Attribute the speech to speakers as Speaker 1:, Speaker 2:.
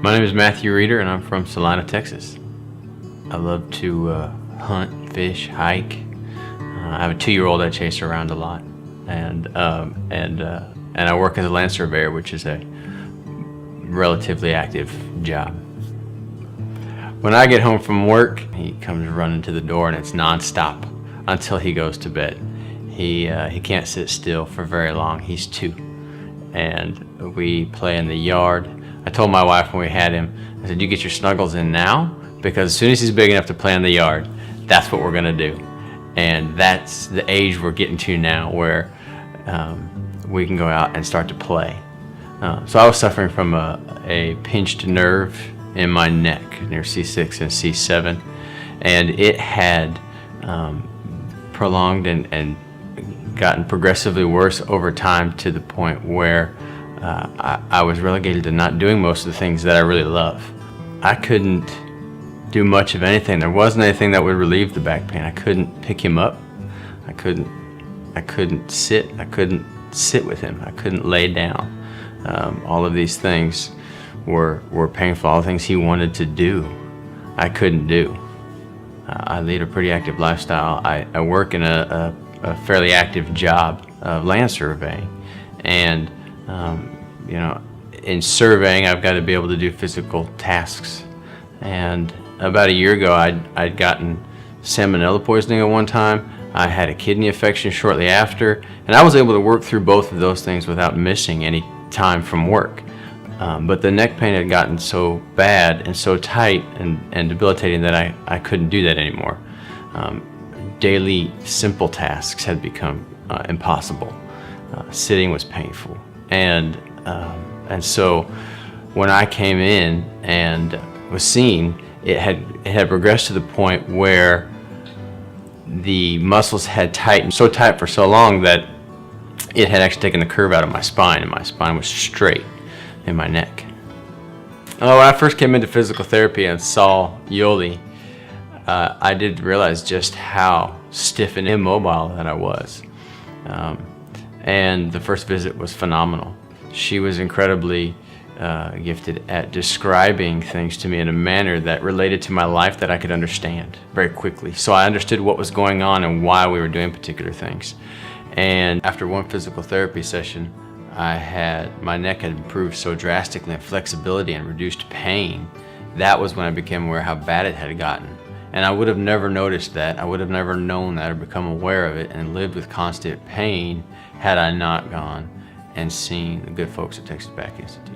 Speaker 1: My name is Matthew Reeder and I'm from Salina, Texas. I love to hunt, fish, hike. I have a 2-year-old I chase around a lot, and I work as a land surveyor, which is a relatively active job. When I get home from work, he comes running to the door and it's nonstop until he goes to bed. He can't sit still for very long. He's 2, and we play in the yard. I told my wife when we had him, I said, "You get your snuggles in now, because as soon as he's big enough to play in the yard, that's what we're gonna do." And that's the age we're getting to now, where we can go out and start to play. So I was suffering from a pinched nerve in my neck near C6 and C7, and it had prolonged and gotten progressively worse over time, to the point where I was relegated to not doing most of the things that I really love. I couldn't do much of anything. There wasn't anything that would relieve the back pain. I couldn't pick him up. I couldn't sit. I couldn't sit with him. I couldn't lay down. All of these things were painful. All the things he wanted to do, I couldn't do. I lead a pretty active lifestyle. I work in a fairly active job of land surveying, and you know, in surveying, I've got to be able to do physical tasks. And about a year ago, I'd gotten salmonella poisoning at one time. I had a kidney infection shortly after, and I was able to work through both of those things without missing any time from work. But the neck pain had gotten so bad and so tight and debilitating that I couldn't do that anymore. Daily simple tasks had become impossible. Sitting was painful. And so when I came in and was seen, it had progressed to the point where the muscles had tightened so tight for so long that it had actually taken the curve out of my spine, and my spine was straight in my neck. When I first came into physical therapy and saw Yoli, I did realize just how stiff and immobile that I was. And the first visit was phenomenal. She was incredibly gifted at describing things to me in a manner that related to my life that I could understand very quickly. So I understood what was going on and why we were doing particular things. And after one physical therapy session, my neck had improved so drastically in flexibility and reduced pain. That was when I became aware how bad it had gotten. And I would have never noticed that. I would have never known that or become aware of it and lived with constant pain had I not gone and seen the good folks at Texas Back Institute.